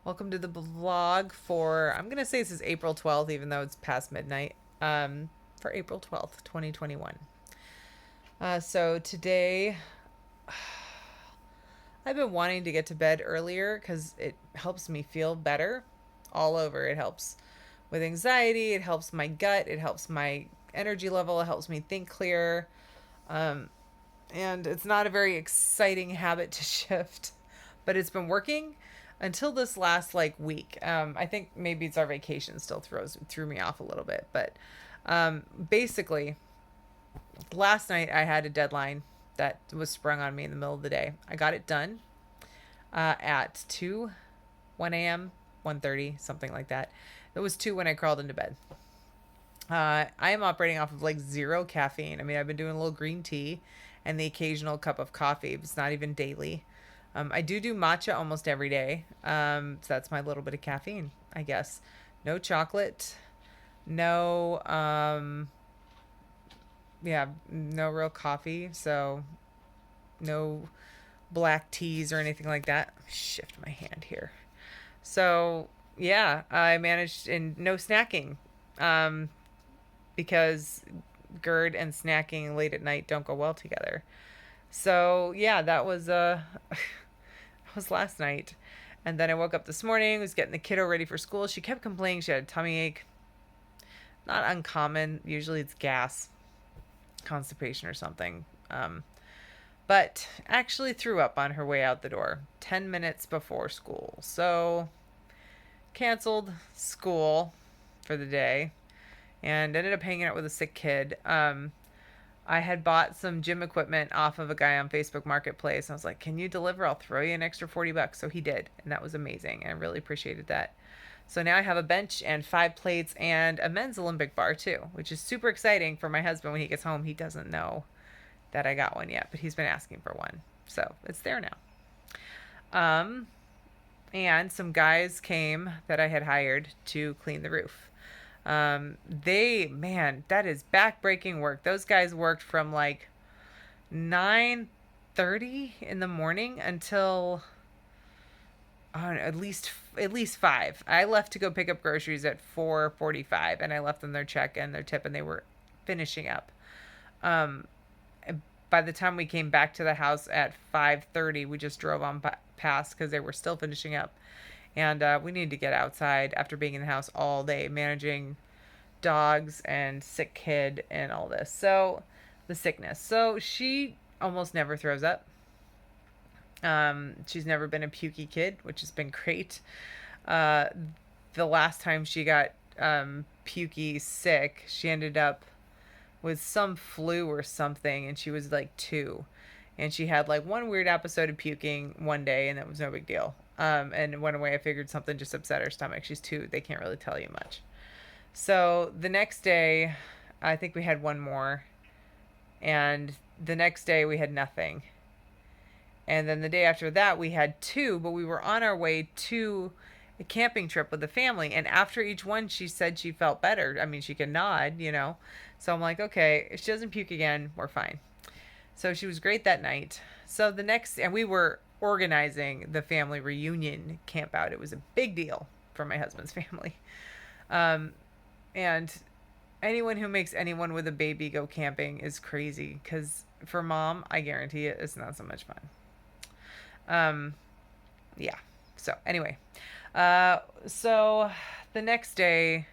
Welcome to the vlog for, I'm going to say this is April 12th, even though it's past midnight, for April 12th, 2021. So today, I've been wanting to get to bed earlier because it helps me feel better all over. It helps with anxiety, it helps my gut, it helps my energy level, it helps me think clear. Um, and it's not a very exciting habit to shift, but it's been working until this last like week. I think maybe it's our vacation still threw me off a little bit, but basically, last night I had a deadline that was sprung on me in the middle of the day. I got it done at 2, 1 a.m., 1:30, something like that. It was 2 when I crawled into bed. I am operating off of like zero caffeine. I mean, I've been doing a little green tea and the occasional cup of coffee. It's not even daily. I do matcha almost every day. So that's my little bit of caffeine, I guess. No chocolate. No, yeah, no real coffee. So no black teas or anything like that. Shift my hand here. So yeah, I managed, and no snacking. Um, because GERD and snacking late at night don't go well together. So yeah, that was that was last night. And then I woke up this morning, was getting the kiddo ready for school. She kept complaining she had a tummy ache. Not uncommon. Usually it's gas, constipation or something. But actually threw up on her way out the door 10 minutes before school. So canceled school for the day and ended up hanging out with a sick kid. I had bought some gym equipment off of a guy on Facebook Marketplace. I was like, "Can you deliver? I'll throw you an extra $40." So he did, and that was amazing. I really appreciated that. So now I have a bench and 5 plates and a men's Olympic bar too, which is super exciting for my husband when he gets home. He doesn't know that I got one yet, but he's been asking for one. So it's there now. Um, and some guys came that I had hired to clean the roof. Man, that is backbreaking work. Those guys worked from like 9:30 in the morning until at least 5. I left to go pick up groceries at 4:45, and I left them their check and their tip, and they were finishing up. Um, by the time we came back to the house at 5:30, we just drove on past because they were still finishing up, and we needed to get outside after being in the house all day managing dogs and sick kid and all this. So the sickness. So she almost never throws up. She's never been a pukey kid, which has been great. Uh, the last time she got pukey sick, she ended up with some flu or something, and she was like 2. And she had like one weird episode of puking one day, and that was no big deal. And it went away. I figured something just upset her stomach. She's 2. They can't really tell you much. So the next day, I think we had one more. And the next day, we had nothing. And then the day after that, we had 2, but we were on our way to a camping trip with the family. And after each one, she said she felt better. I mean, she could nod. So I'm like, okay, if she doesn't puke again, we're fine. So she was great that night. So and we were organizing the family reunion camp out. It was a big deal for my husband's family. Um, and anyone who makes anyone with a baby go camping is crazy because for mom, I guarantee it's not so much fun. Um, yeah. So anyway, so the next day,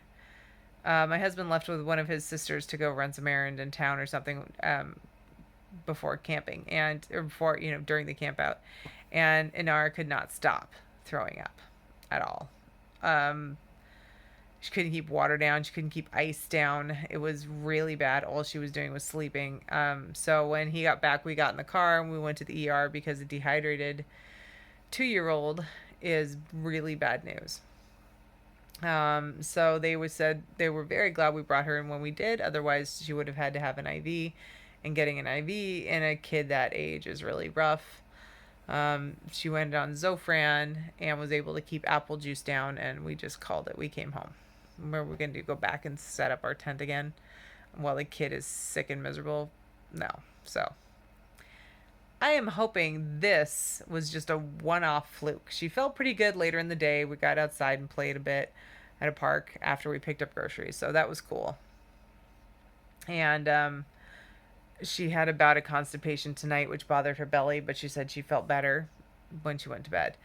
my husband left with one of his sisters to go run some errand in town or something before camping or before during the camp out, and Inara could not stop throwing up at all. She couldn't keep water down. She couldn't keep ice down. It was really bad. All she was doing was sleeping. So when he got back, we got in the car and we went to the ER because a dehydrated 2-year-old is really bad news. So said they were very glad we brought her in when we did. Otherwise, she would have had to have an IV, and getting an IV in a kid that age is really rough. She went on Zofran and was able to keep apple juice down, and we just called it. We came home. Where we're going to go back and set up our tent again while the kid is sick and miserable? No. So I am hoping this was just a one off fluke. She felt pretty good later in the day. We got outside and played a bit at a park after we picked up groceries, so that was cool. And she had a bout of constipation tonight, which bothered her belly, but she said she felt better when she went to bed.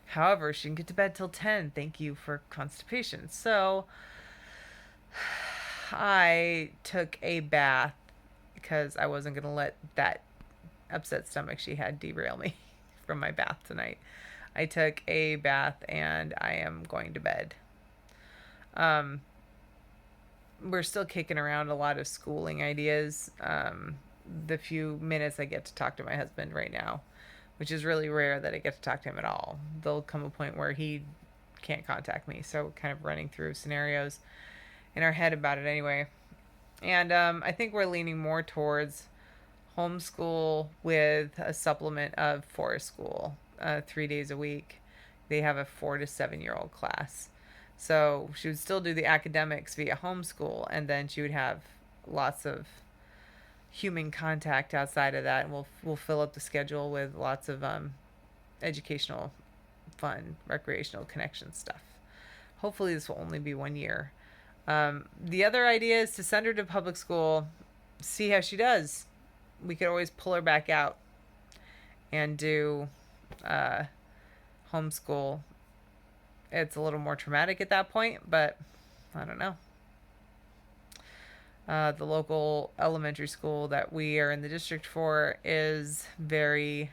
However, she didn't get to bed till 10. Thank you for constipation. So I took a bath because I wasn't going to let that upset stomach she had derail me from my bath tonight. I took a bath and I am going to bed. Um, we're still kicking around a lot of schooling ideas. The few minutes I get to talk to my husband right now, which is really rare that I get to talk to him at all. There'll come a point where he can't contact me, so kind of running through scenarios in our head about it anyway. And I think we're leaning more towards homeschool with a supplement of forest school, 3 days a week. They have a 4 to 7 year old class. So she would still do the academics via homeschool, and then she would have lots of human contact outside of that. And we'll fill up the schedule with lots of educational, fun, recreational connection stuff. Hopefully, this will only be 1 year. The other idea is to send her to public school, see how she does. We could always pull her back out and do homeschool. It's a little more traumatic at that point, but I don't know. The local elementary school that we are in the district for is very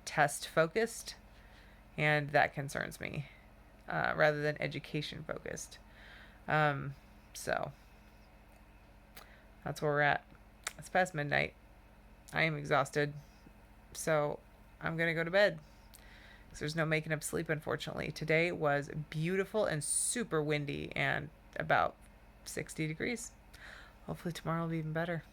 test focused, and that concerns me rather than education focused. So that's where we're at. It's past midnight. I am exhausted, so I'm gonna go to bed. So there's no making up sleep, unfortunately. Today was beautiful and super windy and about 60 degrees. Hopefully tomorrow will be even better.